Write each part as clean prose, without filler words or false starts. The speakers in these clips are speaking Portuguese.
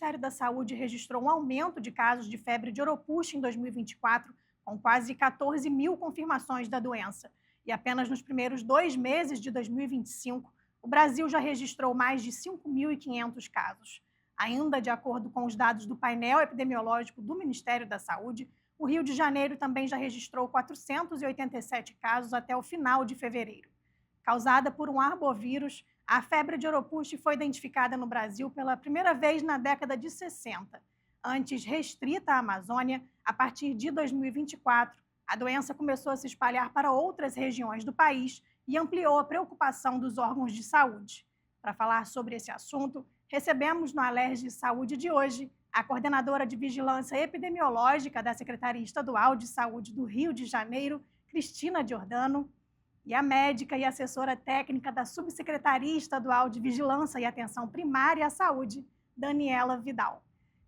Ministério da Saúde registrou um aumento de casos de febre de oropouche em 2024, com quase 14 mil confirmações da doença. E apenas nos primeiros 2 meses de 2025, o Brasil já registrou mais de 5.500 casos. Ainda de acordo com os dados do painel epidemiológico do Ministério da Saúde, o Rio de Janeiro também já registrou 487 casos até o final de fevereiro. Causada por um arbovírus, a febre de oropouche foi identificada no Brasil pela primeira vez na década de 60. Antes restrita à Amazônia, a partir de 2024, a doença começou a se espalhar para outras regiões do país e ampliou a preocupação dos órgãos de saúde. Para falar sobre esse assunto, recebemos no Alerj Saúde de hoje a coordenadora de Vigilância Epidemiológica da Secretaria Estadual de Saúde do Rio de Janeiro, Cristina Giordano, e a médica e assessora técnica da Subsecretaria Estadual de Vigilância e Atenção Primária à Saúde, Daniela Vidal.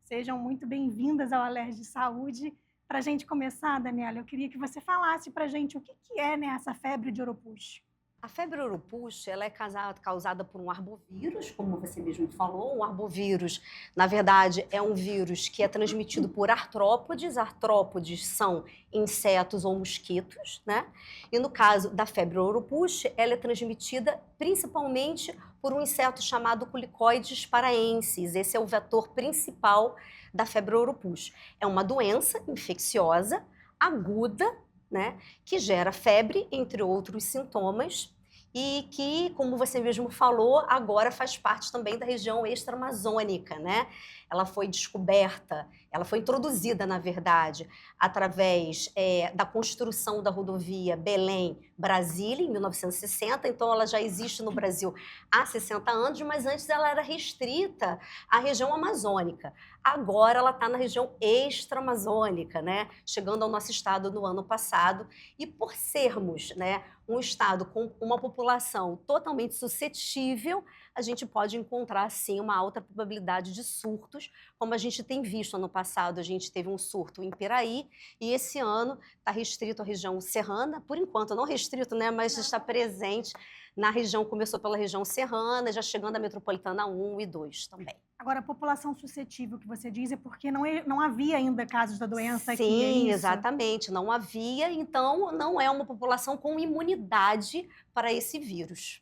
Sejam muito bem-vindas ao Alerj Saúde. Para a gente começar, Daniela, eu queria que você falasse para a gente o que é, né, essa febre de oropouche. A febre oropouche, ela é causada por um arbovírus, como você mesmo falou. Um arbovírus, na verdade, é um vírus que é transmitido por artrópodes. Artrópodes são insetos ou mosquitos, né? E no caso da febre oropouche, ela é transmitida principalmente por um inseto chamado Culicoides paraensis. Esse é o vetor principal da febre oropouche. É uma doença infecciosa, aguda, né, que gera febre, entre outros sintomas, e que, como você mesmo falou, agora faz parte também da região extra-amazônica, né? Ela foi descoberta, ela foi introduzida, na verdade, através da construção da rodovia Belém-Brasília, em 1960, então ela já existe no Brasil há 60 anos, mas antes ela era restrita à região amazônica. Agora ela está na região extra-amazônica, né? Chegando ao nosso estado no ano passado, e por sermos, né, um estado com uma população totalmente suscetível, a gente pode encontrar, sim, uma alta probabilidade de surtos, como a gente tem visto. Ano passado a gente teve um surto em Piraí, e esse ano está restrito à região serrana, por enquanto não restrito, né, mas está presente na região, começou pela região serrana, já chegando à metropolitana 1 e 2 também. Agora, a população suscetível que você diz é porque não havia ainda casos da doença aqui, é Sim, isso? exatamente, não havia, então não é uma população com imunidade para esse vírus.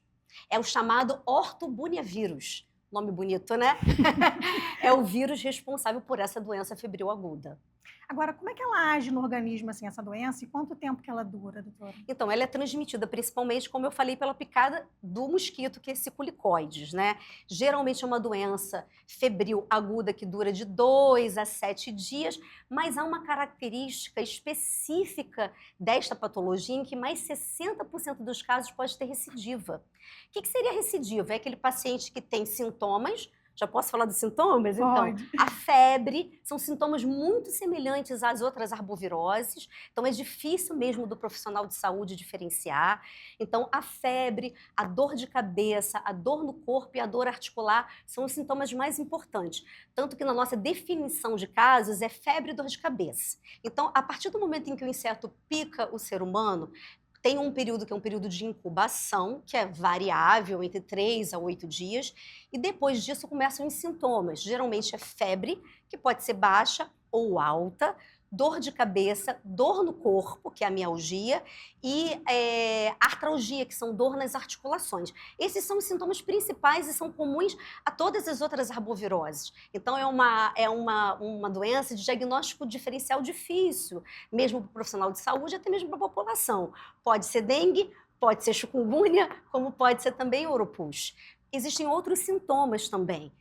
É o chamado ortobuniavírus, nome bonito, né? É o vírus responsável por essa doença febril aguda. Agora, como é que ela age no organismo, assim, essa doença, e quanto tempo que ela dura, doutora? Então, ela é transmitida principalmente, como eu falei, pela picada do mosquito, que é esse culicoides, né? Geralmente é uma doença febril aguda que dura de 2 a 7 dias, mas há uma característica específica desta patologia em que mais 60% dos casos pode ter recidiva. O que seria recidiva? É aquele paciente que tem sintomas. Já posso falar dos sintomas? Pode. Então, a febre são sintomas muito semelhantes às outras arboviroses, então é difícil mesmo do profissional de saúde diferenciar. Então, a febre, a dor de cabeça, a dor no corpo e a dor articular são os sintomas mais importantes. Tanto que na nossa definição de casos é febre e dor de cabeça. Então, a partir do momento em que o inseto pica o ser humano, tem um período que é um período de incubação, que é variável entre 3 a 8 dias, e depois disso começam os sintomas. Geralmente é febre, que pode ser baixa ou alta, dor de cabeça, dor no corpo, que é a mialgia, e artralgia, que são dor nas articulações. Esses são os sintomas principais e são comuns a todas as outras arboviroses. Então, é uma doença de diagnóstico diferencial difícil, mesmo para o profissional de saúde, até mesmo para a população. Pode ser dengue, pode ser chikungunya, como pode ser também oropouche. Existem outros sintomas também.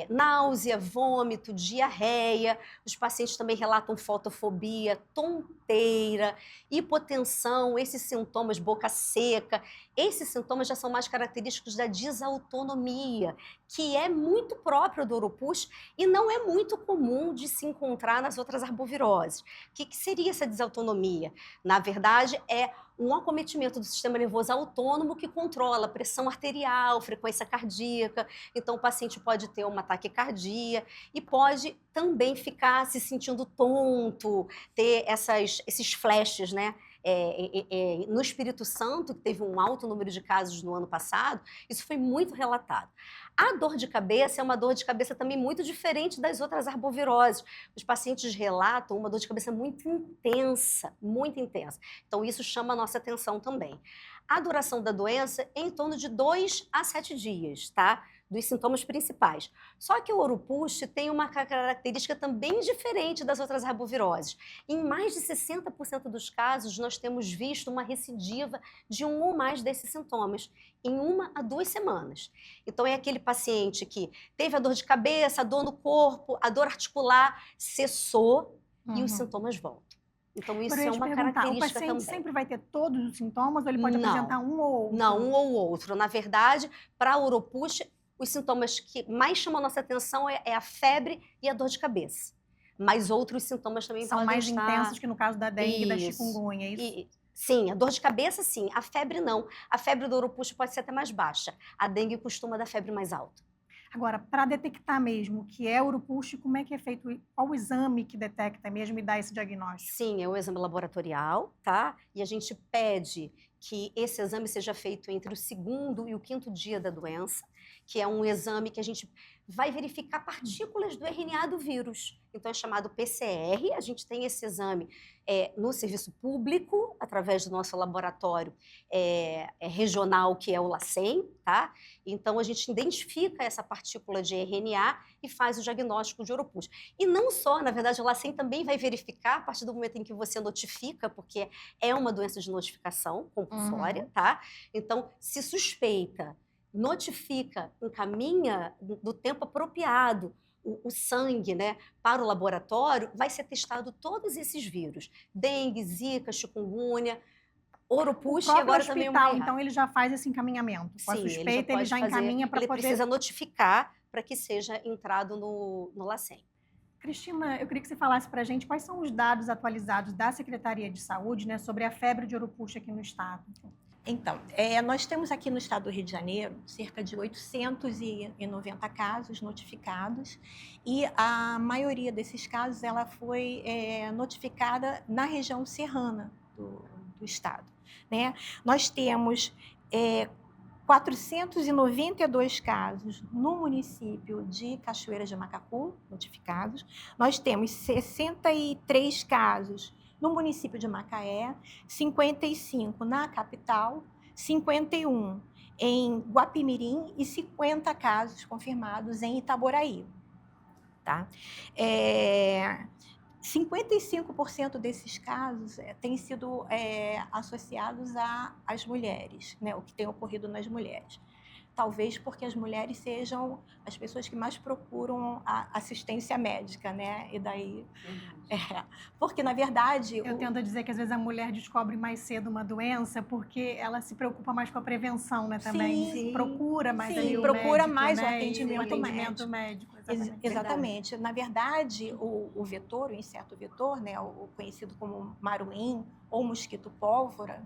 Náusea, vômito, diarreia, os pacientes também relatam fotofobia, tonteira, hipotensão, esses sintomas, boca seca, esses sintomas já são mais característicos da desautonomia, que é muito próprio do oropouche e não é muito comum de se encontrar nas outras arboviroses. O que seria essa desautonomia? Na verdade, é um acometimento do sistema nervoso autônomo que controla a pressão arterial, frequência cardíaca. Então, o paciente pode ter uma taquicardia e pode também ficar se sentindo tonto, ter esses flashes, né, no Espírito Santo, que teve um alto número de casos no ano passado, isso foi muito relatado. A dor de cabeça é uma dor de cabeça também muito diferente das outras arboviroses. Os pacientes relatam uma dor de cabeça muito intensa, muito intensa. Então, isso chama a nossa atenção também. A duração da doença é em torno de 2 a 7 dias, tá? Dos sintomas principais. Só que o Oropouche tem uma característica também diferente das outras arboviroses. Em mais de 60% dos casos, nós temos visto uma recidiva de um ou mais desses sintomas em 1 a 2 semanas. Então, é aquele paciente que teve a dor de cabeça, a dor no corpo, a dor articular, cessou e os sintomas voltam. Então, isso é uma característica o paciente também. sempre vai ter todos os sintomas ou ele pode apresentar um ou outro? Não, um ou outro. Na verdade, para o Oropouche, os sintomas que mais chamam a nossa atenção é a febre e a dor de cabeça. Mas outros sintomas também são podem mais estar... intensos que no caso da dengue e da chikungunya, é isso? Sim, a dor de cabeça sim, a febre não. A febre do Oropouche pode ser até mais baixa. A dengue costuma dar febre mais alta. Agora, para detectar mesmo que é Oropouche, como é que é feito? Qual o exame que detecta mesmo e dá esse diagnóstico? Sim, é o exame laboratorial, tá? E a gente pede que esse exame seja feito entre o 2º e o 5º dia da doença, que é um exame que a gente vai verificar partículas do RNA do vírus. Então, é chamado PCR. A gente tem esse exame no serviço público, através do nosso laboratório regional, que é o LACEN, tá? Então, a gente identifica essa partícula de RNA e faz o diagnóstico de Oropouche. E não só, na verdade, o LACEN também vai verificar a partir do momento em que você notifica, porque é uma doença de notificação compulsória, tá? Então, se suspeita, notifica, encaminha do tempo apropriado o sangue, né, para o laboratório, vai ser testado todos esses vírus. Dengue, zika, chikungunya, Oropouche e agora também o Maillard. Então ele já faz esse encaminhamento. Com a suspeita, ele já encaminha para poder... Ele precisa notificar para que seja entrado no LACEN. Cristina, eu queria que você falasse para a gente quais são os dados atualizados da Secretaria de Saúde, né, sobre a febre de Oropouche aqui no estado. Então, nós temos aqui no estado do Rio de Janeiro cerca de 890 casos notificados e a maioria desses casos ela foi notificada na região serrana do estado, né? Nós temos 492 casos no município de Cachoeira de Macacu notificados, nós temos 63 casos no município de Macaé, 55 na capital, 51 em Guapimirim e 50 casos confirmados em Itaboraí. Tá? 55% desses casos têm sido associados às mulheres, né? O que tem ocorrido nas mulheres. Talvez porque as mulheres sejam as pessoas que mais procuram a assistência médica, né? E daí... porque, na verdade... Eu tento dizer que, às vezes, a mulher descobre mais cedo uma doença porque ela se preocupa mais com a prevenção, né? Também. Sim, procura mais ali o procura médico, mais né? o atendimento médico. Exatamente. Na verdade, o vetor, o inseto vetor, né? O conhecido como maruim ou mosquito pólvora,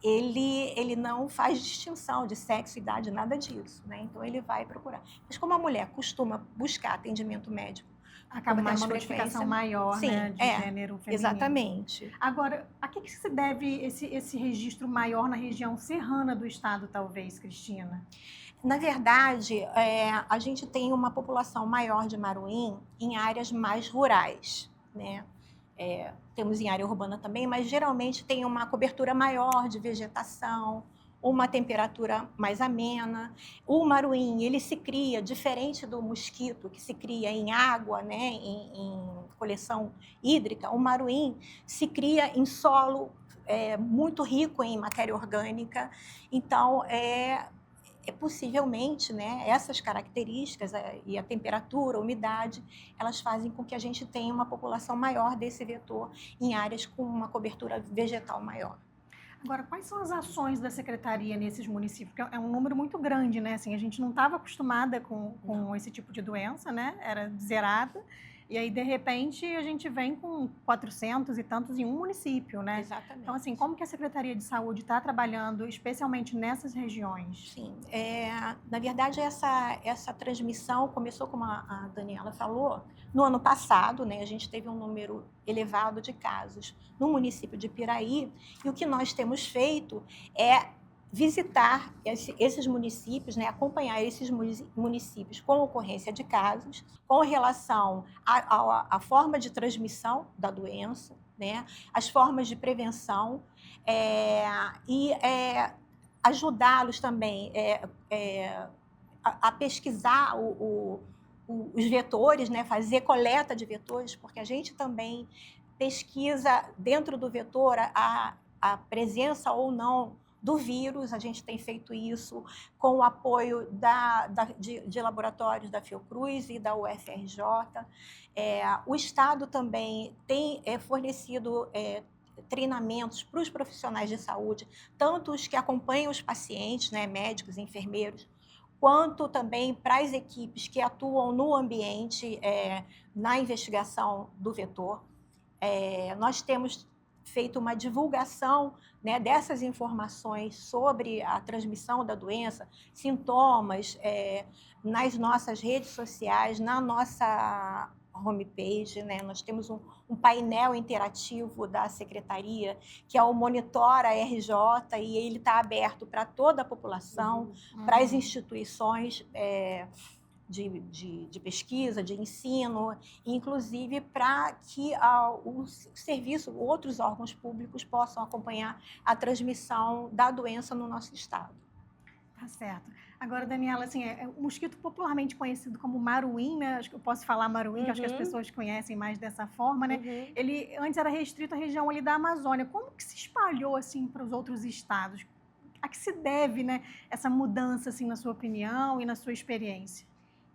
ele não faz distinção de sexo, idade, nada disso, né? Então, ele vai procurar. Mas como a mulher costuma buscar atendimento médico, acaba tendo uma notificação maior, sim, né, de gênero feminino. Exatamente. Agora, a que se deve esse registro maior na região serrana do estado, talvez, Cristina? Na verdade, a gente tem uma população maior de maruim em áreas mais rurais, né? Temos em área urbana também, mas geralmente tem uma cobertura maior de vegetação, uma temperatura mais amena. O maruim, ele se cria, diferente do mosquito, que se cria em água, né, em coleção hídrica, o maruim se cria em solo muito rico em matéria orgânica. Então, possivelmente, né, essas características e a temperatura, a umidade, elas fazem com que a gente tenha uma população maior desse vetor em áreas com uma cobertura vegetal maior. Agora, quais são as ações da Secretaria nesses municípios? Porque é um número muito grande, né? Assim, a gente não estava acostumada com esse tipo de doença, né? Era zerada. E aí, de repente, a gente vem com 400 e tantos em um município, né? Exatamente. Então, assim, como que a Secretaria de Saúde está trabalhando, especialmente nessas regiões? Sim, na verdade essa transmissão começou, como a Daniela falou, no ano passado, né? A gente teve um número elevado de casos no município de Piraí, e o que nós temos feito é visitar esses municípios, né? Acompanhar esses municípios com ocorrência de casos, com relação à forma de transmissão da doença, né? As formas de prevenção, e ajudá-los também a pesquisar os vetores, né? Fazer coleta de vetores, porque a gente também pesquisa dentro do vetor a presença ou não do vírus. A gente tem feito isso com o apoio de laboratórios da Fiocruz e da UFRJ. O Estado também tem fornecido treinamentos para os profissionais de saúde, tanto os que acompanham os pacientes, né, médicos, enfermeiros, quanto também para as equipes que atuam no ambiente, na investigação do vetor. Nós temos feito uma divulgação, né, dessas informações sobre a transmissão da doença, sintomas, nas nossas redes sociais, na nossa homepage, né? Nós temos um painel interativo da Secretaria, que é o Monitora RJ, e ele está aberto para toda a população, para as instituições de pesquisa, de ensino, inclusive para que o serviço, outros órgãos públicos possam acompanhar a transmissão da doença no nosso estado. Tá certo. Agora, Daniela, assim, o mosquito popularmente conhecido como maruim, né? Acho que eu posso falar maruim, que acho que as pessoas conhecem mais dessa forma, né? Ele antes era restrito à região ali da Amazônia. Como que se espalhou, assim, para os outros estados? A que se deve, né, essa mudança, assim, na sua opinião e na sua experiência?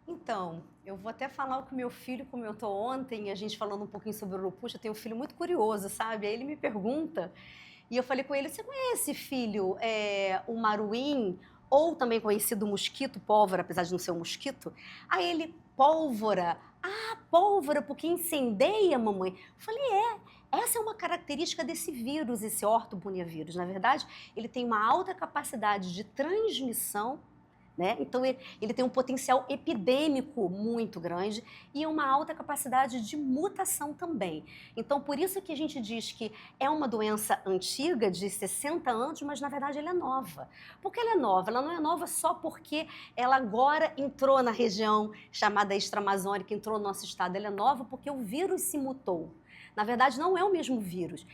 Então, eu vou até falar o que meu filho comentou ontem, a gente falando um pouquinho sobre o urupuxa. Eu tenho um filho muito curioso, sabe? Aí ele me pergunta, e eu falei com ele: você conhece, filho, o maruim, ou também conhecido mosquito, pólvora, apesar de não ser um mosquito? Aí ele: pólvora. Ah, pólvora, porque incendeia, mamãe. Eu falei: essa é uma característica desse vírus, esse ortobuniavírus. Na verdade, ele tem uma alta capacidade de transmissão, né? Então, ele tem um potencial epidêmico muito grande e uma alta capacidade de mutação também. Então, por isso que a gente diz que é uma doença antiga, de 60 anos, mas na verdade ela é nova. Por que ela é nova? Ela não é nova só porque ela agora entrou na região chamada extra-amazônica, entrou no nosso estado. Ela é nova porque o vírus se mutou. Na verdade, não é o mesmo vírus.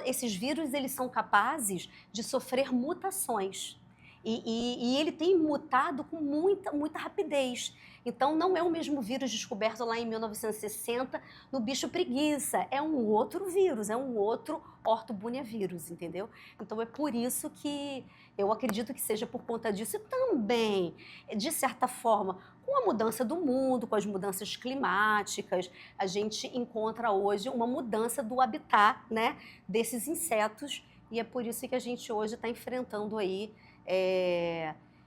Esses vírus, eles são capazes de sofrer mutações. E ele tem mutado com muita rapidez. Então, não é o mesmo vírus descoberto lá em 1960 no bicho preguiça. É um outro vírus, é um outro ortobuniavírus, entendeu? Então, é por isso que eu acredito que seja por conta disso. E também, de certa forma, com a mudança do mundo, com as mudanças climáticas, a gente encontra hoje uma mudança do habitat, né, desses insetos. E é por isso que a gente hoje está enfrentando aí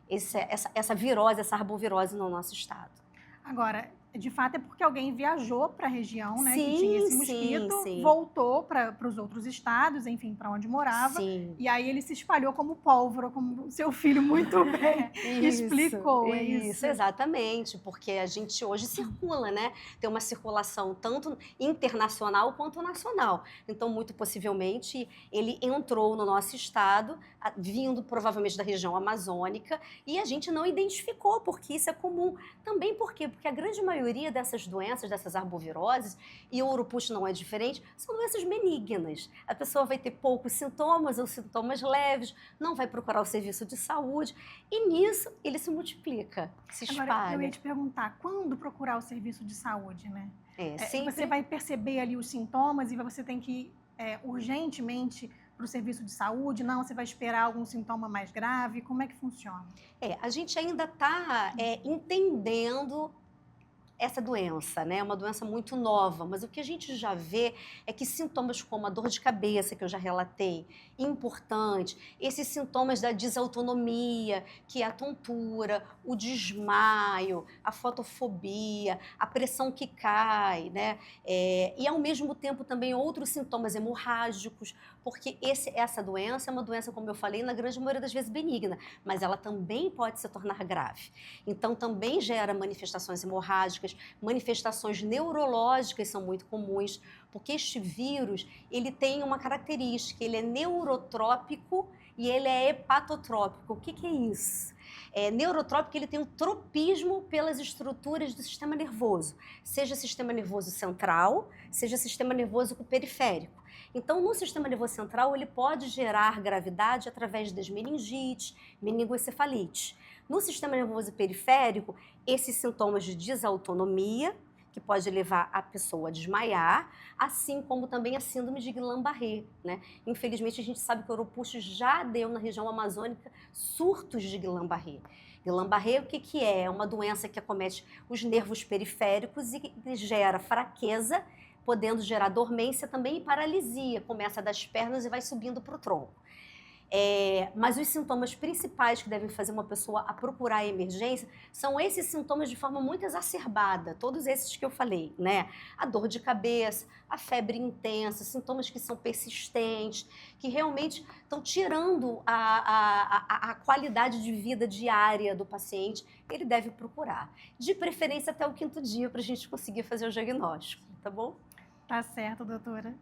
essa virose, essa arbovirose no nosso estado. Agora, de fato, é porque alguém viajou para a região, né, Sim, que tinha esse mosquito, sim. voltou para os outros estados, enfim, para onde morava, Sim. e aí ele se espalhou como pólvora, como o seu filho muito bem explicou. Isso, exatamente, porque a gente hoje circula, né? Tem uma circulação tanto internacional quanto nacional. Então, muito possivelmente, ele entrou no nosso estado, vindo provavelmente da região amazônica, e a gente não identificou, porque isso é comum. Também por quê? Porque a grande maioria dessas doenças, dessas arboviroses, e o urupuxa não é diferente, são doenças benignas. A pessoa vai ter poucos sintomas ou sintomas leves, não vai procurar o serviço de saúde, e nisso ele se multiplica, se espalha. Agora, eu ia te perguntar, quando procurar o serviço de saúde, né? Sempre... Você vai perceber ali os sintomas e você tem que ir urgentemente para o serviço de saúde? Não, você vai esperar algum sintoma mais grave? Como é que funciona? A gente ainda está entendendo essa doença, né? É uma doença muito nova, mas o que a gente já vê é que sintomas como a dor de cabeça, que eu já relatei, importante, esses sintomas da desautonomia, que é a tontura, o desmaio, a fotofobia, a pressão que cai, né? E ao mesmo tempo também outros sintomas hemorrágicos, porque essa doença é uma doença, como eu falei, na grande maioria das vezes benigna, mas ela também pode se tornar grave. Então também gera manifestações hemorrágicas, manifestações neurológicas são muito comuns, porque este vírus, ele tem uma característica, ele é neurotrópico e ele é hepatotrópico. O que é isso? Neurotrópico, ele tem um tropismo pelas estruturas do sistema nervoso, seja sistema nervoso central, seja sistema nervoso periférico. Então, no sistema nervoso central, ele pode gerar gravidade através das meningites, meningoencefalite. No sistema nervoso periférico, esses sintomas de desautonomia, que pode levar a pessoa a desmaiar, assim como também a síndrome de Guillain-Barré, né? Infelizmente, a gente sabe que o Oropouche já deu na região amazônica surtos de Guillain-Barré. Guillain-Barré, o que é? É uma doença que acomete os nervos periféricos e gera fraqueza, podendo gerar dormência também e paralisia. Começa das pernas e vai subindo para o tronco. Mas os sintomas principais que devem fazer uma pessoa a procurar a emergência são esses sintomas de forma muito exacerbada, todos esses que eu falei, né? A dor de cabeça, a febre intensa, sintomas que são persistentes, que realmente estão tirando a qualidade de vida diária do paciente, ele deve procurar. De preferência até o 5º dia para a gente conseguir fazer o diagnóstico, tá bom? Tá certo, doutora.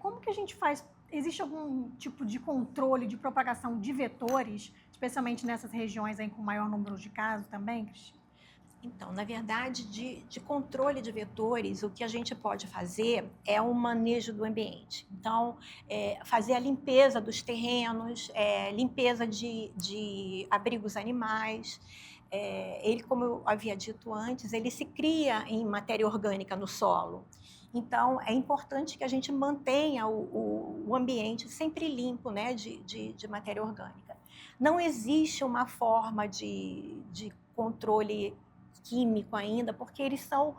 Como que a gente faz? Existe algum tipo de controle de propagação de vetores, especialmente nessas regiões aí com maior número de casos também, Cristina? Então, na verdade, de controle de vetores, o que a gente pode fazer é o manejo do ambiente. Então, fazer a limpeza dos terrenos, limpeza de abrigos animais. Ele, como eu havia dito antes, ele se cria em matéria orgânica no solo. Então, é importante que a gente mantenha o ambiente sempre limpo, né, de matéria orgânica. Não existe uma forma de controle químico ainda, porque eles são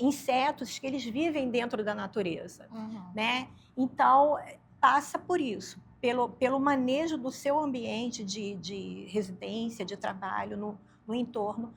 insetos que eles vivem dentro da natureza, né? Então, passa por isso, pelo manejo do seu ambiente de residência, de trabalho no entorno,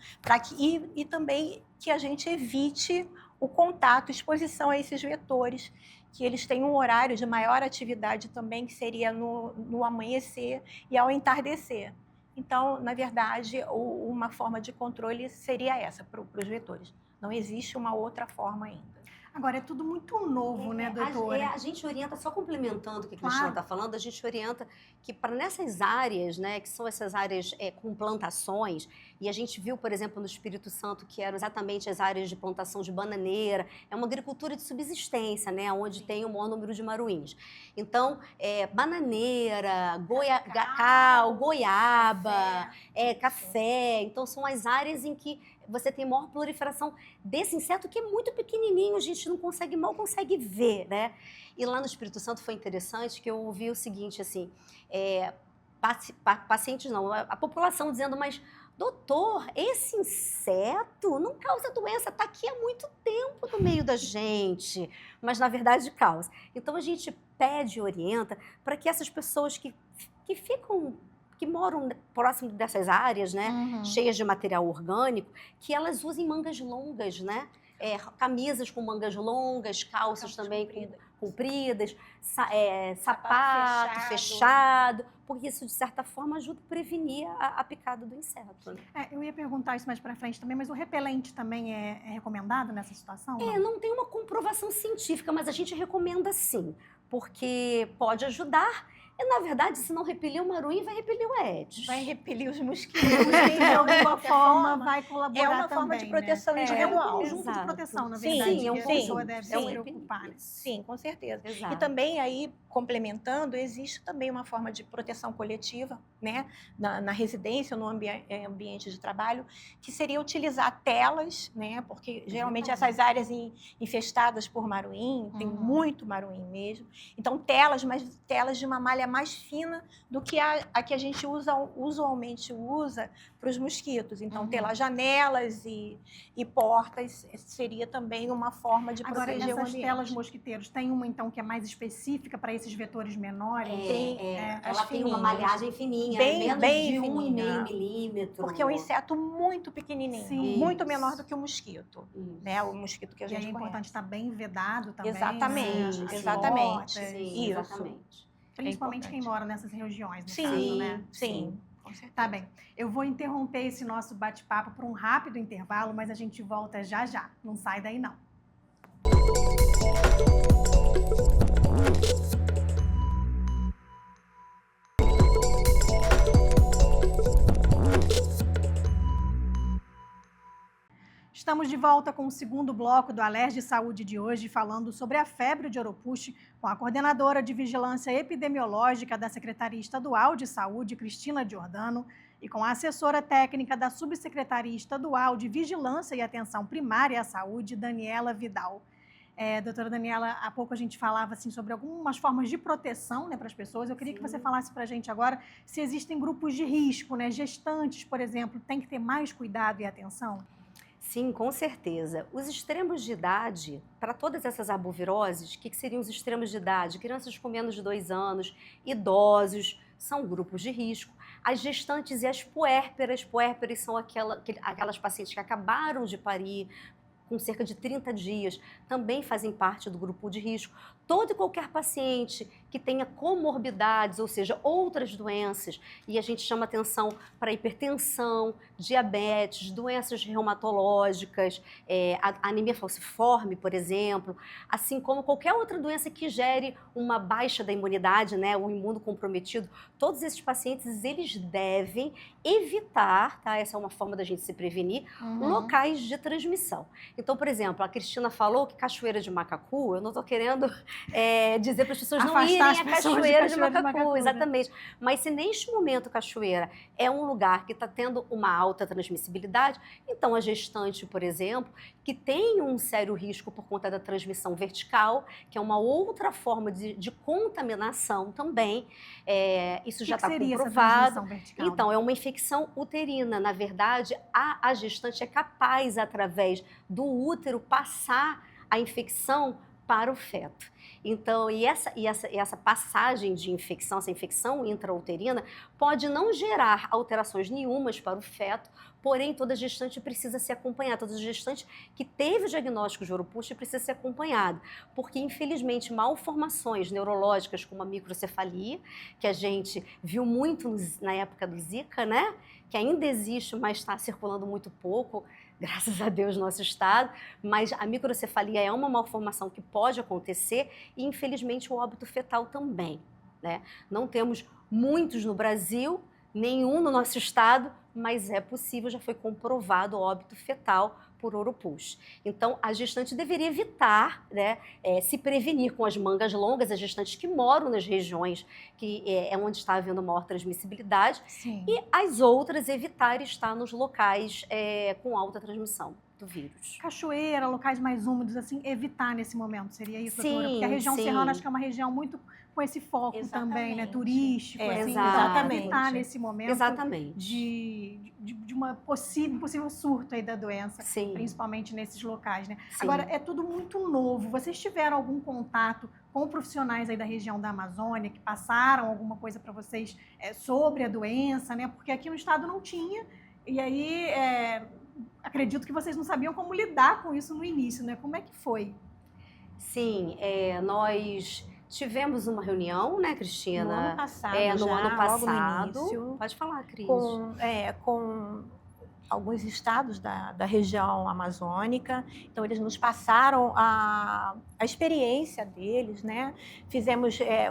e também que a gente evite o contato, exposição a esses vetores, que eles têm um horário de maior atividade também, que seria no amanhecer e ao entardecer. Então, na verdade, uma forma de controle seria essa para os vetores. Não existe uma outra forma ainda. Agora, é tudo muito novo, né, doutora? A gente orienta, só complementando o que a Cristina está falando, a gente orienta que para nessas áreas, né, que são essas áreas com plantações, e a gente viu, por exemplo, no Espírito Santo, que eram exatamente as áreas de plantação de bananeira, é uma agricultura de subsistência, né, onde tem o maior número de maruins. Então, bananeira, cacau, goiaba, café, então são as áreas em que você tem maior proliferação desse inseto que é muito pequenininho, a gente mal consegue ver, né? E lá no Espírito Santo foi interessante que eu ouvi o seguinte, assim, pacientes não, a população dizendo, mas doutor, esse inseto não causa doença, está aqui há muito tempo no meio da gente, mas na verdade causa. Então a gente pede e orienta para que essas pessoas que moram próximo dessas áreas, né, cheias de material orgânico, que elas usem mangas longas, né? Camisas com mangas longas, calças também compridas, sapato fechado, porque isso, de certa forma, ajuda a prevenir a picada do inseto. Né? Eu ia perguntar isso mais para frente também, mas o repelente também é recomendado nessa situação? Não tem uma comprovação científica, mas a gente recomenda sim, porque pode ajudar. E, na verdade, se não repelir o maruim, vai repelir o Aedes. Vai repelir os mosquitos. De alguma forma vai colaborar também. É uma forma de proteção individual. É um conjunto de proteção, na verdade. Sim, é um conjunto. A pessoa deve se conjunto. preocupar. Né? Sim, com certeza. Exato. E também, aí, complementando, existe também uma forma de proteção coletiva, né, na residência, no ambiente de trabalho, que seria utilizar telas, né, porque geralmente essas áreas infestadas por maruim, tem muito maruim mesmo. Então, mas telas de uma malha mais fina do que a que a gente usualmente usa para os mosquitos. Então, ter lá janelas e portas seria também uma forma de Agora, proteger o essas ambiente. telas mosquiteiros, tem uma, então, que é mais específica para esses vetores menores? Ela tem uma fininhas. malhagem fininha, Bem menos de fininha. 1,5 milímetro. Porque é um inseto muito pequenininho, Sim. muito Isso. menor do que o mosquito, né? O mosquito que a E aí gente é importante conhece. estar bem vedado também, Exatamente, né? As exatamente. portas, Sim, Isso. exatamente. principalmente quem importante. mora nessas regiões, no Sim, caso, né? sim. Com certeza. Tá bem. Eu vou interromper esse nosso bate-papo por um rápido intervalo, mas a gente volta já já. Não sai daí, não. Estamos de volta com o segundo bloco do Alerj Saúde de hoje, falando sobre a febre de Oropouche, com a coordenadora de Vigilância Epidemiológica da Secretaria Estadual de Saúde, Cristina Giordano, e com a assessora técnica da Subsecretaria Estadual de Vigilância e Atenção Primária à Saúde, Daniela Vidal. Doutora Daniela, há pouco a gente falava assim, sobre algumas formas de proteção, né, para as pessoas. Eu queria que você falasse para a gente agora se existem grupos de risco, né? Gestantes, por exemplo, tem que ter mais cuidado e atenção? Sim, com certeza. Os extremos de idade, para todas essas arboviroses, o que seriam os extremos de idade? Crianças com menos de 2 anos, idosos, são grupos de risco. As gestantes e as puérperas são aquelas pacientes que acabaram de parir, com cerca de 30 dias, também fazem parte do grupo de risco. Todo e qualquer paciente que tenha comorbidades, ou seja, outras doenças, e a gente chama atenção para hipertensão, diabetes, doenças reumatológicas, anemia falciforme, por exemplo, assim como qualquer outra doença que gere uma baixa da imunidade, né, o imunocomprometido, todos esses pacientes, eles devem evitar, tá? Essa é uma forma da gente se prevenir, locais de transmissão. Então, por exemplo, a Cristina falou que Cachoeira de Macacu, eu não estou querendo dizer para as pessoas não irem à Cachoeira de Macacu, exatamente. Né? Mas se neste momento Cachoeira é um lugar que está tendo uma alta transmissibilidade, então a gestante, por exemplo, que tem um sério risco por conta da transmissão vertical, que é uma outra forma de contaminação também, isso já está comprovado. Vertical, então, né? é uma infecção uterina. Na verdade, a gestante é capaz, através do útero, passar a infecção para o feto. Então, essa passagem de infecção, essa infecção intrauterina, pode não gerar alterações nenhumas para o feto, porém, toda gestante precisa ser acompanhada. Toda gestante que teve o diagnóstico de Oropouche precisa ser acompanhada, porque, infelizmente, malformações neurológicas, como a microcefalia, que a gente viu muito na época do Zika, né? Que ainda existe, mas está circulando muito pouco, graças a Deus, no nosso estado, mas a microcefalia é uma malformação que pode acontecer e, infelizmente, o óbito fetal também, né? Não temos muitos no Brasil, nenhum no nosso estado, mas é possível, já foi comprovado o óbito fetal por Oropouche. Então, a gestante deveria evitar, né, se prevenir com as mangas longas, as gestantes que moram nas regiões que é onde está havendo maior transmissibilidade, Sim. e as outras evitar estar nos locais com alta transmissão do vírus. Cachoeira, locais mais úmidos, assim, evitar nesse momento, seria isso, Sim, doutora? Porque a região sim. serrana acho que é uma região muito com esse foco também, né? Exatamente. Turístico, assim. Exatamente. Então, evitar nesse momento Exatamente. de uma possível surto aí da doença, Sim. principalmente nesses locais, né? Sim. Agora, é tudo muito novo. Vocês tiveram algum contato com profissionais aí da região da Amazônia que passaram alguma coisa para vocês sobre a doença, né? Porque aqui no estado não tinha, e aí acredito que vocês não sabiam como lidar com isso no início, né? Como é que foi? Sim, nós tivemos uma reunião, né, Cristina? No ano passado, no já, ano logo no passado. início, Pode falar, Cris. com alguns estados da região amazônica. Então, eles nos passaram a experiência deles, né?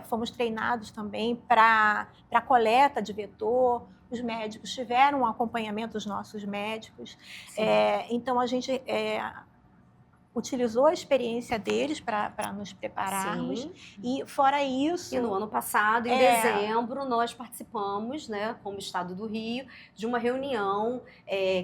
Fomos treinados também para coleta de vetor. Os médicos tiveram um acompanhamento dos nossos médicos. Então, a gente utilizou a experiência deles para nos prepararmos. Sim. E fora isso... E no ano passado, em dezembro, nós participamos, né, como Estado do Rio, de uma reunião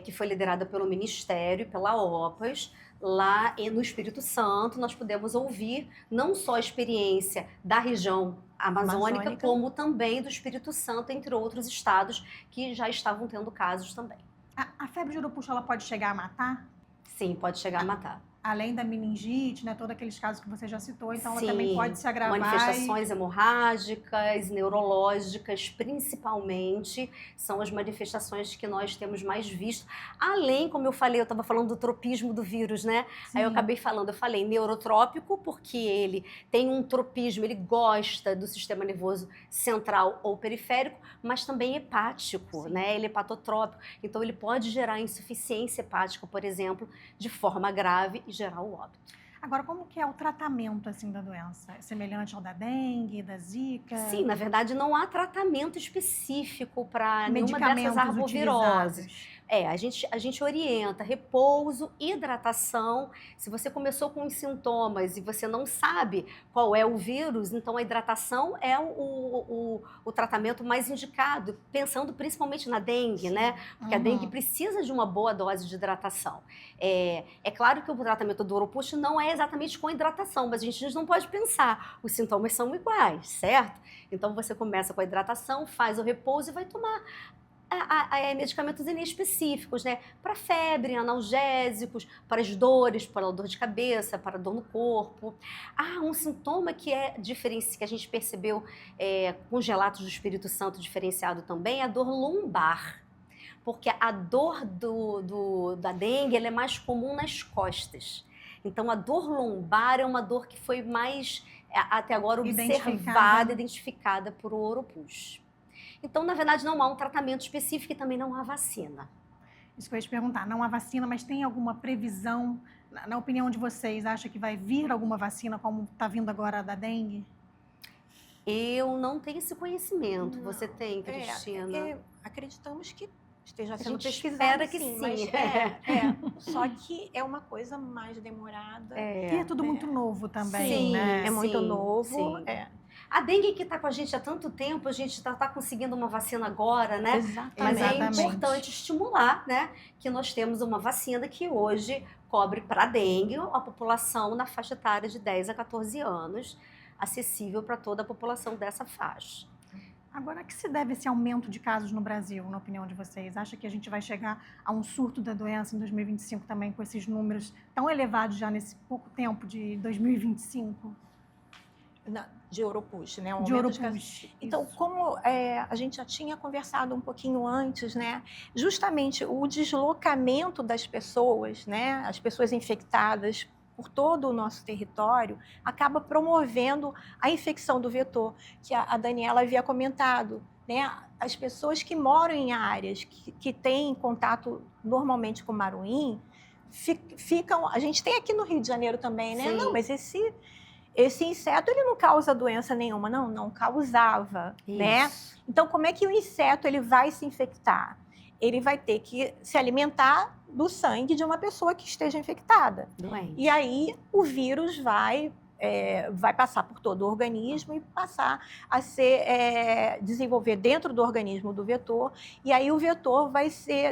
que foi liderada pelo Ministério, pela OPAS, lá no Espírito Santo. Nós pudemos ouvir não só a experiência da região amazônica, como também do Espírito Santo, entre outros estados que já estavam tendo casos também. A febre de urupuxa, ela pode chegar a matar? Sim, pode chegar a matar. Além da meningite, né, todos aqueles casos que você já citou, então Sim, ela também pode se agravar. Manifestações hemorrágicas, neurológicas, principalmente, são as manifestações que nós temos mais visto. Além, como eu falei, eu estava falando do tropismo do vírus, né? Sim. Aí eu acabei falando, eu falei neurotrópico, porque ele tem um tropismo, ele gosta do sistema nervoso central ou periférico, mas também hepático, Sim. né? Ele é hepatotrópico, então ele pode gerar insuficiência hepática, por exemplo, de forma grave e gerar o óbito. Agora, como que é o tratamento assim da doença? É semelhante ao da dengue, da zika? Sim, na verdade não há tratamento específico para nenhuma dessas arboviroses. Utilizados. A gente orienta repouso, hidratação. Se você começou com os sintomas e você não sabe qual é o vírus, então a hidratação é o tratamento mais indicado, pensando principalmente na dengue, né? Porque a dengue precisa de uma boa dose de hidratação. É claro que o tratamento do urupuxa não é exatamente com hidratação, mas a gente não pode pensar, os sintomas são iguais, certo? Então você começa com a hidratação, faz o repouso e vai tomar medicamentos inespecíficos, né? Para febre, analgésicos, para as dores, para a dor de cabeça, para a dor no corpo. Um sintoma que que a gente percebeu com os relatos do Espírito Santo diferenciado também é a dor lombar. Porque a dor da dengue ela é mais comum nas costas. Então, a dor lombar é uma dor que foi mais, até agora, observada, identificada por urupuxa. Então, na verdade, não há um tratamento específico e também não há vacina. Isso que eu ia te perguntar, não há vacina, mas tem alguma previsão, na opinião de vocês, acha que vai vir alguma vacina como está vindo agora da dengue? Eu não tenho esse conhecimento. Não. Você tem, Cristina? Acreditamos que esteja sendo pesquisada. Espera que sim. Mas só que é uma coisa mais demorada. E é tudo muito novo também, sim, né? É muito novo. Sim. A dengue que está com a gente há tanto tempo, a gente está conseguindo uma vacina agora, né? Exatamente. Mas é importante estimular, né? Que nós temos uma vacina que hoje cobre para a dengue a população na faixa etária de 10 a 14 anos, acessível para toda a população dessa faixa. Agora, a que se deve esse aumento de casos no Brasil, na opinião de vocês? Acha que a gente vai chegar a um surto da doença em 2025 também, com esses números tão elevados já nesse pouco tempo de 2025? De urupuxa, né? De urupuxa. Então, como a gente já tinha conversado um pouquinho antes, né? Justamente o deslocamento das pessoas, né? As pessoas infectadas por todo o nosso território, acaba promovendo a infecção do vetor, que a Daniela havia comentado, né? As pessoas que moram em áreas que têm contato normalmente com maruim, ficam... A gente tem aqui no Rio de Janeiro também, né? Sim. Não, mas esse inseto ele não causa doença nenhuma, não causava, isso, né? Então, como é que o inseto ele vai se infectar? Ele vai ter que se alimentar do sangue de uma pessoa que esteja infectada. Doente. E aí o vírus vai passar por todo o organismo e passar a desenvolver dentro do organismo do vetor, e aí o vetor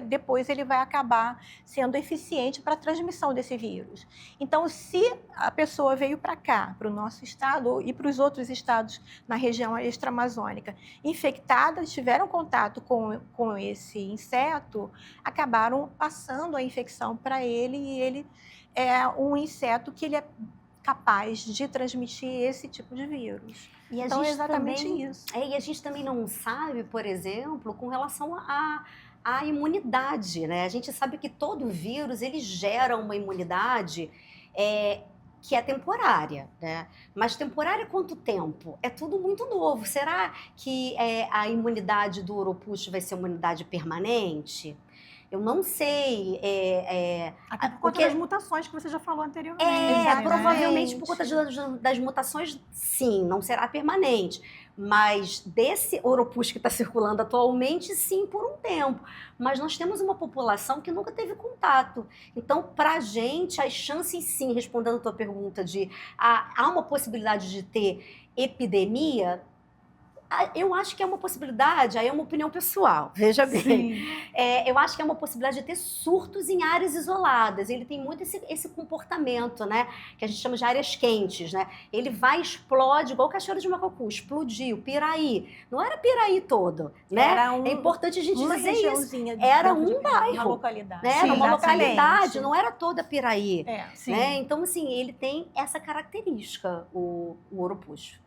depois ele vai acabar sendo eficiente para a transmissão desse vírus. Então, se a pessoa veio para cá, para o nosso estado e para os outros estados na região extra-amazônica, infectadas, tiveram contato com esse inseto, acabaram passando a infecção para ele, e ele é um inseto que ele é capaz de transmitir esse tipo de vírus. Então, é exatamente isso. E a gente também não sabe, por exemplo, com relação à imunidade, né? A gente sabe que todo vírus, ele gera uma imunidade que é temporária, né? Mas temporária quanto tempo? É tudo muito novo. Será que a imunidade do urupuxa vai ser uma imunidade permanente? Eu não sei. Até por conta porque- das mutações que você já falou anteriormente. Exatamente. Provavelmente por conta das mutações, sim, não será permanente. Mas desse Oropus que está circulando atualmente, sim, por um tempo. Mas nós temos uma população que nunca teve contato. Então, para a gente, as chances, sim, respondendo a tua pergunta de há uma possibilidade de ter epidemia, eu acho que é uma possibilidade, aí é uma opinião pessoal, veja bem. Sim. Eu acho que é uma possibilidade de ter surtos em áreas isoladas. Ele tem muito esse comportamento, né? Que a gente chama de áreas quentes, né? Ele vai, explode, igual o cachoeiro de Macacu, explodiu, Piraí. Não era Piraí todo, né? Era É importante a gente uma dizer isso. regiãozinha Era dentro de um Pernambuco, bairro, uma localidade. Né? Sim, Era uma exatamente. localidade, não era toda Piraí. Sim. Né? Então, assim, ele tem essa característica, o Oropus.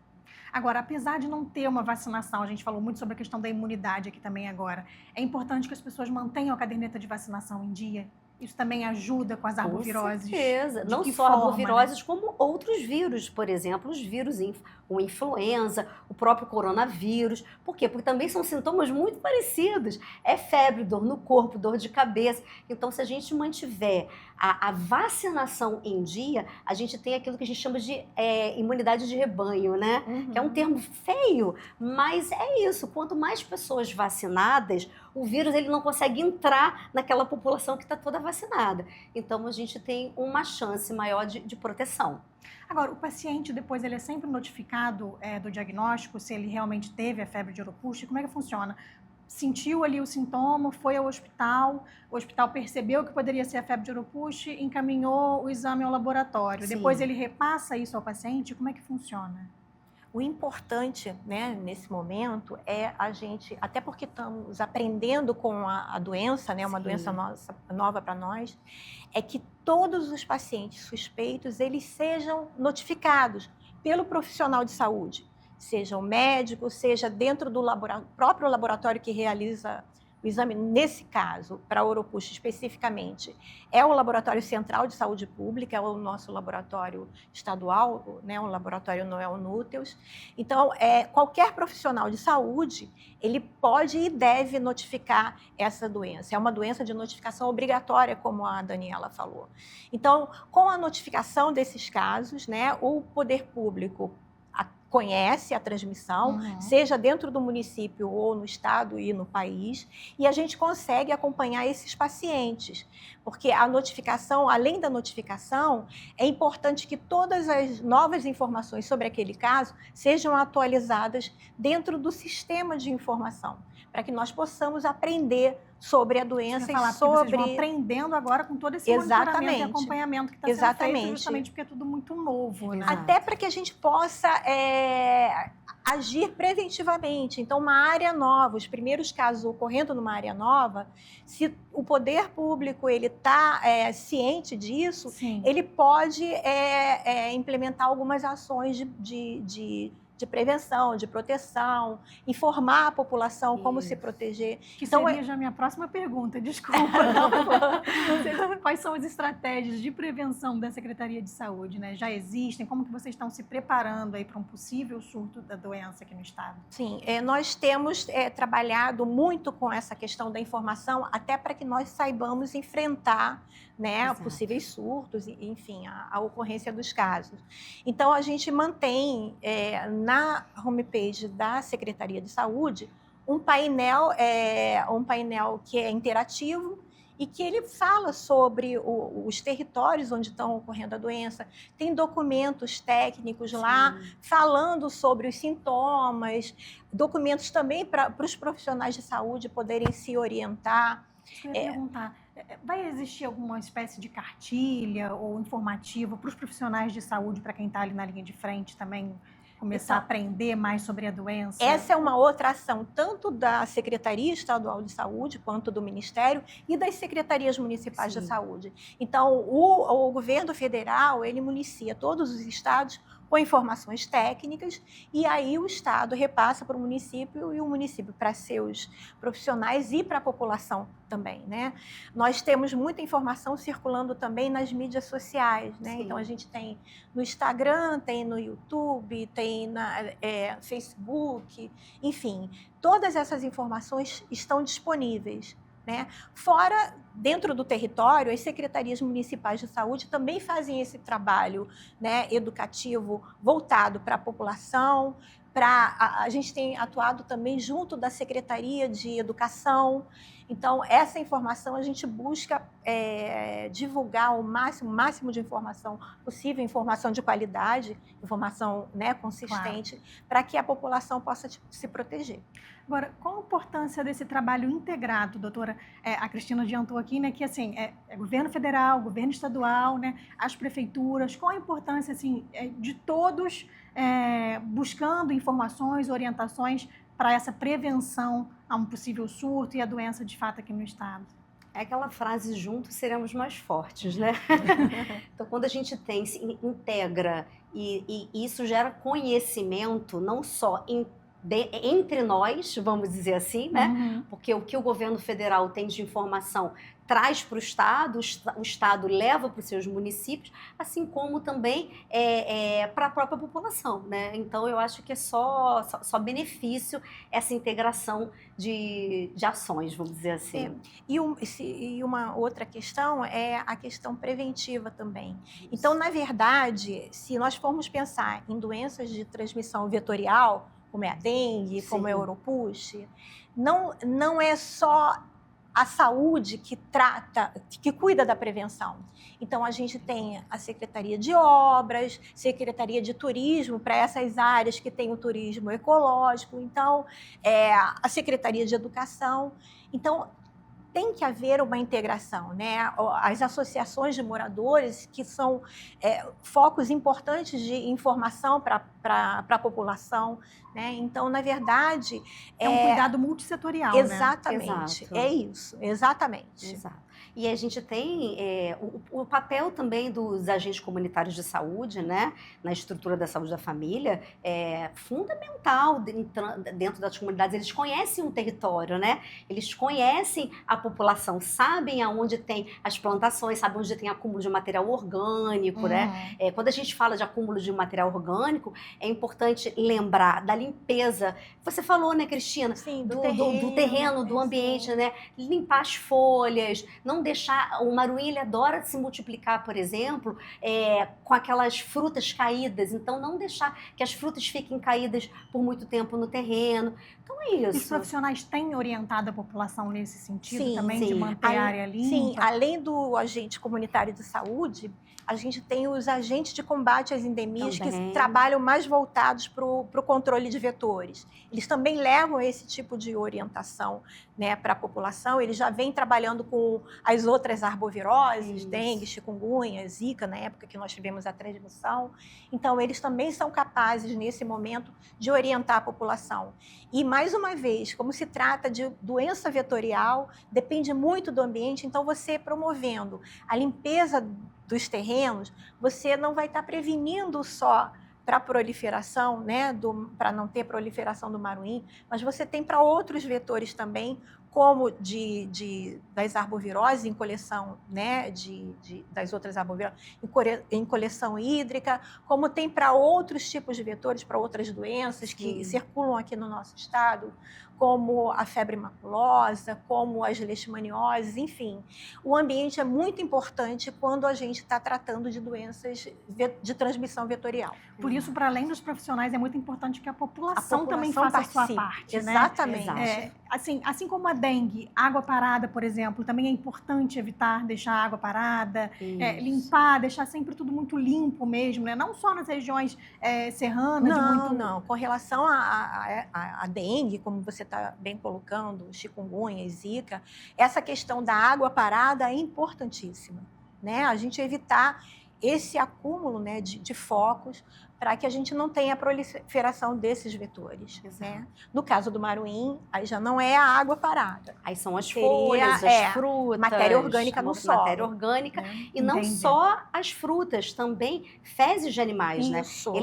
Agora, apesar de não ter uma vacinação, a gente falou muito sobre a questão da imunidade aqui também agora, é importante que as pessoas mantenham a caderneta de vacinação em dia? Isso também ajuda com as arboviroses? Com certeza. De Não que só forma, arboviroses, como outros vírus, por exemplo, os vírus, o influenza, o próprio coronavírus. Por quê? Porque também são sintomas muito parecidos. É febre, dor no corpo, dor de cabeça. Então, se a gente mantiver a vacinação em dia, a gente tem aquilo que a gente chama de imunidade de rebanho, né? Uhum. Que é um termo feio, mas é isso. Quanto mais pessoas vacinadas, o vírus ele não consegue entrar naquela população que está toda vacinada. Então, a gente tem uma chance maior de proteção. Agora, o paciente depois ele é sempre notificado do diagnóstico, se ele realmente teve a febre de Oropouche, como é que funciona? Sentiu ali o sintoma, foi ao hospital, o hospital percebeu que poderia ser a febre de Oropouche, encaminhou o exame ao laboratório. Sim. Depois ele repassa isso ao paciente, como é que funciona? O importante, né, nesse momento é a gente, até porque estamos aprendendo com a doença, né, uma Sim. doença nova para nós, é que todos os pacientes suspeitos eles sejam notificados pelo profissional de saúde, seja o médico, seja dentro do próprio laboratório que realiza o exame. Nesse caso, para a Oropouche especificamente, é o Laboratório Central de Saúde Pública, é o nosso laboratório estadual, né, o laboratório Noel Núteus. Então, qualquer profissional de saúde, ele pode e deve notificar essa doença. É uma doença de notificação obrigatória, como a Daniela falou. Então, com a notificação desses casos, né, o poder público conhece a transmissão, seja dentro do município ou no estado e no país, e a gente consegue acompanhar esses pacientes, porque a notificação, além da notificação, é importante que todas as novas informações sobre aquele caso sejam atualizadas dentro do sistema de informação, para que nós possamos aprender sobre a doença e sobre... Vocês vão aprendendo agora com todo esse monitoramento e acompanhamento que está sendo feito, justamente porque é tudo muito novo, né? Até para que a gente possa agir preventivamente. Então, uma área nova, os primeiros casos ocorrendo numa área nova, se o poder público ele está ciente disso, Sim. ele pode implementar algumas ações de prevenção, de proteção, informar a população como se proteger. Que então, seria já a minha próxima pergunta, desculpa. Quais são as estratégias de prevenção da Secretaria de Saúde, né? Já existem? Como que vocês estão se preparando aí para um possível surto da doença aqui no estado? Sim, nós temos trabalhado muito com essa questão da informação, até para que nós saibamos enfrentar, né, possíveis surtos, enfim, a ocorrência dos casos. Então, a gente mantém na homepage da Secretaria de Saúde um painel que é interativo e que ele fala sobre os territórios onde estão ocorrendo a doença. Tem documentos técnicos lá falando sobre os sintomas, documentos também para os profissionais de saúde poderem se orientar. Eu ia perguntar, vai existir alguma espécie de cartilha ou informativo para os profissionais de saúde, para quem está ali na linha de frente também, começar a aprender mais sobre a doença? Essa é uma outra ação, tanto da Secretaria Estadual de Saúde, quanto do Ministério, e das secretarias municipais de saúde. Então, o governo federal, ele municia todos os estados com informações técnicas, e aí o estado repassa para o município e o município para seus profissionais e para a população também, né? Nós temos muita informação circulando também nas mídias sociais, né? Então a gente tem no Instagram, tem no YouTube, tem na Facebook, enfim, todas essas informações estão disponíveis né? Fora, dentro do território, as secretarias municipais de saúde também fazem esse trabalho, né, educativo voltado para a população. A gente tem atuado também junto da Secretaria de Educação. Então, essa informação a gente busca divulgar o máximo de informação possível, informação de qualidade, informação, né, consistente, para que a população possa se proteger. Agora, qual a importância desse trabalho integrado, doutora? A Cristina adiantou aqui, né, que assim, é governo federal, governo estadual, né, as prefeituras, qual a importância assim, de todos buscando informações, orientações para essa prevenção a um possível surto e a doença de fato aqui no estado? É aquela frase, juntos seremos mais fortes, né? Então, quando a gente se integra e isso gera conhecimento, não só entre nós, vamos dizer assim, né? Uhum. Porque o que o governo federal tem de informação traz para o Estado leva para os seus municípios, assim como também para a própria população, né? Então, eu acho que é só benefício essa integração de ações, vamos dizer assim. E uma outra questão é a questão preventiva também. Então, na verdade, se nós formos pensar em doenças de transmissão vetorial, como é a dengue, Sim. como é o Oropouche, não é só a saúde que cuida da prevenção. Então, a gente tem a Secretaria de Obras, Secretaria de Turismo, para essas áreas que tem o turismo ecológico, então, a Secretaria de Educação. Então, tem que haver uma integração, né? As associações de moradores, que são focos importantes de informação para a população, né? Então, na verdade... É um cuidado multissetorial, exatamente, né? Exato. É isso, exatamente. Exato. E a gente tem o papel também dos agentes comunitários de saúde, né, na estrutura da saúde da família, é fundamental dentro das comunidades. Eles conhecem o território, né? Eles conhecem a população, sabem aonde tem as plantações, sabem onde tem acúmulo de material orgânico, né? Quando a gente fala de acúmulo de material orgânico, é importante lembrar da limpeza. Você falou, né, Cristina? Sim, do terreno, do ambiente, né? Limpar as folhas, não deixar... O maruim, ele adora se multiplicar, por exemplo, com aquelas frutas caídas. Então, não deixar que as frutas fiquem caídas por muito tempo no terreno. Então, é isso. Os profissionais têm orientado a população nesse sentido Sim, também, sim. de manter a área limpa? Sim, além do agente comunitário de saúde, a gente tem os agentes de combate às endemias Também. que trabalham mais voltados para o controle de vetores. Eles também levam esse tipo de orientação, né, para a população. Eles já vêm trabalhando com as outras arboviroses, Isso. dengue, chikungunya, zika, na época que nós tivemos a transmissão. Então, eles também são capazes, nesse momento, de orientar a população. E, mais uma vez, como se trata de doença vetorial, depende muito do ambiente, então você promovendo a limpeza dos terrenos, você não vai estar prevenindo só para a proliferação, né, para não ter proliferação do maruim, mas você tem para outros vetores também, como das arboviroses em coleção, né, das outras arboviroses em coleção hídrica, como tem para outros tipos de vetores, para outras doenças que circulam aqui no nosso estado, como a febre maculosa, como as leishmanioses, enfim. O ambiente é muito importante quando a gente está tratando de doenças de transmissão vetorial. Por isso, para além dos profissionais, é muito importante que a população também faça participe. A sua parte. Exatamente. Né? Assim como a dengue, água parada, por exemplo, também é importante evitar deixar a água parada, limpar, deixar sempre tudo muito limpo mesmo, né? Não só nas regiões serranas. Não. Com relação à dengue, como você está bem colocando, chikungunya e zika, essa questão da água parada é importantíssima, né? A gente evitar esse acúmulo, né, de focos, para que a gente não tenha a proliferação desses vetores, né? No caso do maruim, aí já não é a água parada. Aí são as folhas, as frutas, matéria orgânica no solo. Matéria orgânica, e não só as frutas, também fezes de animais, Isso. né?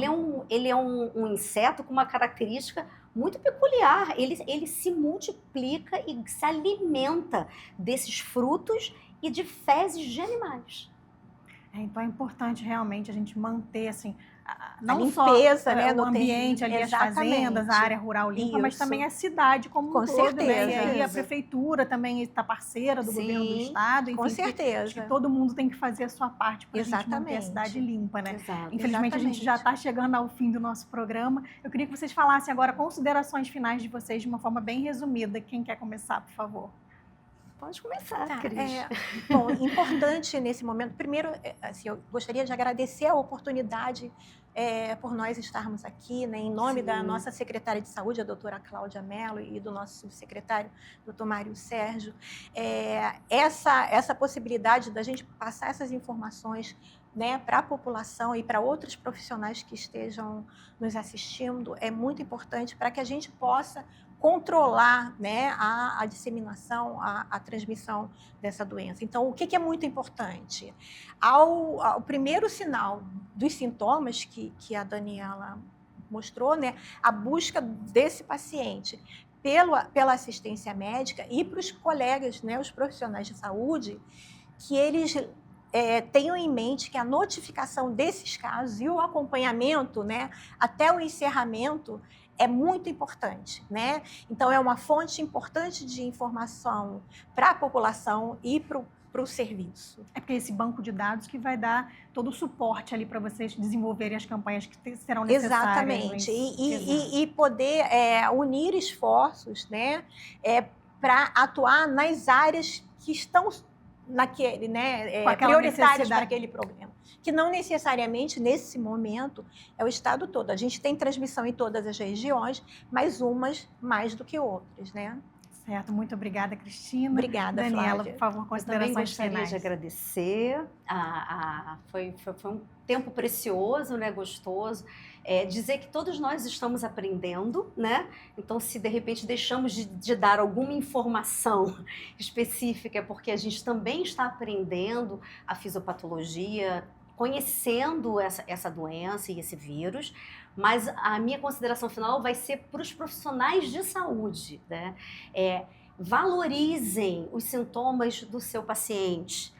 Ele é um inseto com uma característica muito peculiar. Ele se multiplica e se alimenta desses frutos e de fezes de animais. Então é importante realmente a gente manter assim, não limpeza, só né, o ambiente ali, as fazendas, a área rural limpa, mas também a cidade como um todo, né? E aí a prefeitura também está parceira do governo do estado. Enfim, com certeza. Acho que todo mundo tem que fazer a sua parte para a gente manter a cidade limpa, né? Exato. Infelizmente, a gente já está chegando ao fim do nosso programa. Eu queria que vocês falassem agora considerações finais de vocês de uma forma bem resumida. Quem quer começar, por favor? Pode começar, Cris. Bom, importante nesse momento, primeiro, assim, eu gostaria de agradecer a oportunidade por nós estarmos aqui, né, em nome da nossa secretária de saúde, a doutora Cláudia Mello, e do nosso subsecretário, doutor Mário Sérgio. Essa possibilidade da gente passar essas informações, né, para a população e para outros profissionais que estejam nos assistindo é muito importante para que a gente possa controlar, né, a disseminação, a transmissão dessa doença. Então, o que é muito importante? Ao primeiro sinal dos sintomas que a Daniela mostrou, né, a busca desse paciente pela assistência médica e para os colegas, né, os profissionais de saúde, que eles tenham em mente que a notificação desses casos e o acompanhamento, né, até o encerramento é muito importante, né? Então, é uma fonte importante de informação para a população e para o serviço. É porque esse banco de dados que vai dar todo o suporte ali para vocês desenvolverem as campanhas que serão necessárias. Exatamente. E poder unir esforços, né, para atuar nas áreas que estão naquele, né, prioritárias para aquele problema. Que não necessariamente, nesse momento, é o estado todo. A gente tem transmissão em todas as regiões, mas umas mais do que outras, né? Certo, muito obrigada, Cristina. Obrigada, Daniela, Flávia. por favor, considerações finais. Eu também gostaria de agradecer. Foi um tempo precioso, né, gostoso. Dizer que todos nós estamos aprendendo, né? Então, se de repente deixamos de dar alguma informação específica, é porque a gente também está aprendendo a fisiopatologia, conhecendo essa doença e esse vírus, mas a minha consideração final vai ser para os profissionais de saúde, né? Valorizem os sintomas do seu paciente,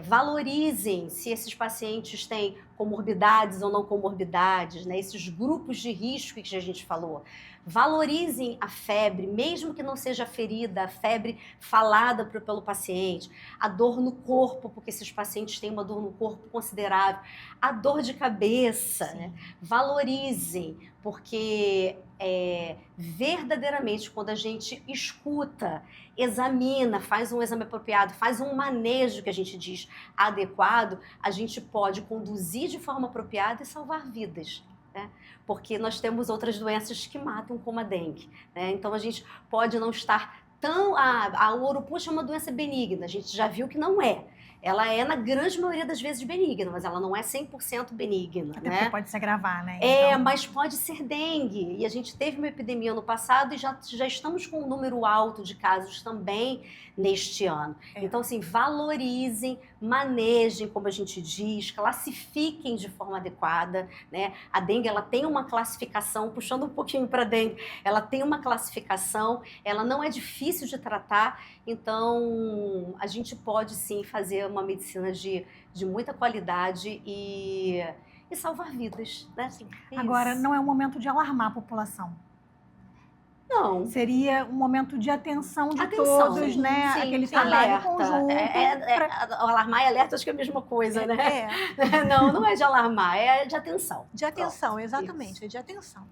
valorizem se esses pacientes têm comorbidades ou não comorbidades, né? Esses grupos de risco que a gente falou. Valorizem a febre, mesmo que não seja ferida, a febre falada pelo paciente, a dor no corpo, porque esses pacientes têm uma dor no corpo considerável, a dor de cabeça, né? Valorizem, porque verdadeiramente quando a gente escuta, examina, faz um exame apropriado, faz um manejo que a gente diz adequado, a gente pode conduzir de forma apropriada e salvar vidas. Né? Porque nós temos outras doenças que matam, como a dengue. Né? Então, a gente pode não estar tão... A urupuxa é uma doença benigna, a gente já viu que não é. Ela é, na grande maioria das vezes, benigna, mas ela não é 100% benigna. Até né? porque pode se agravar, né? Então... mas pode ser dengue. E a gente teve uma epidemia no passado e já estamos com um número alto de casos também neste ano. Então, assim, valorizem, manejem, como a gente diz, classifiquem de forma adequada. Né? A dengue, ela tem uma classificação, puxando um pouquinho para a dengue, ela tem uma classificação, ela não é difícil de tratar, então a gente pode sim fazer uma medicina de muita qualidade e salvar vidas, né? Assim, agora, não é um momento de alarmar a população. Não. Seria um momento de atenção de todos, né? Sim, aquele trabalho alerta. conjunto. Alarmar e alerta, acho que é a mesma coisa, né? Não é de alarmar, é de atenção. De atenção, exatamente, é de atenção.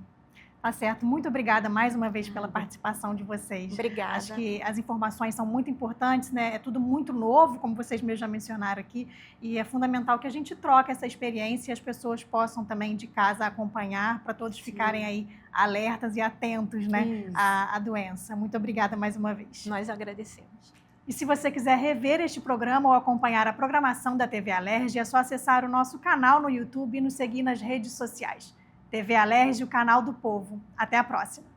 Tá certo. Muito obrigada mais uma vez pela participação de vocês. Obrigada. Acho que as informações são muito importantes, né? É tudo muito novo, como vocês mesmos já mencionaram aqui, e é fundamental que a gente troque essa experiência e as pessoas possam também de casa acompanhar, para todos ficarem aí alertas e atentos, né, à doença. Muito obrigada mais uma vez. Nós agradecemos. E se você quiser rever este programa ou acompanhar a programação da TV Alerj, é só acessar o nosso canal no YouTube e nos seguir nas redes sociais. TV Alerj, o canal do povo. Até a próxima.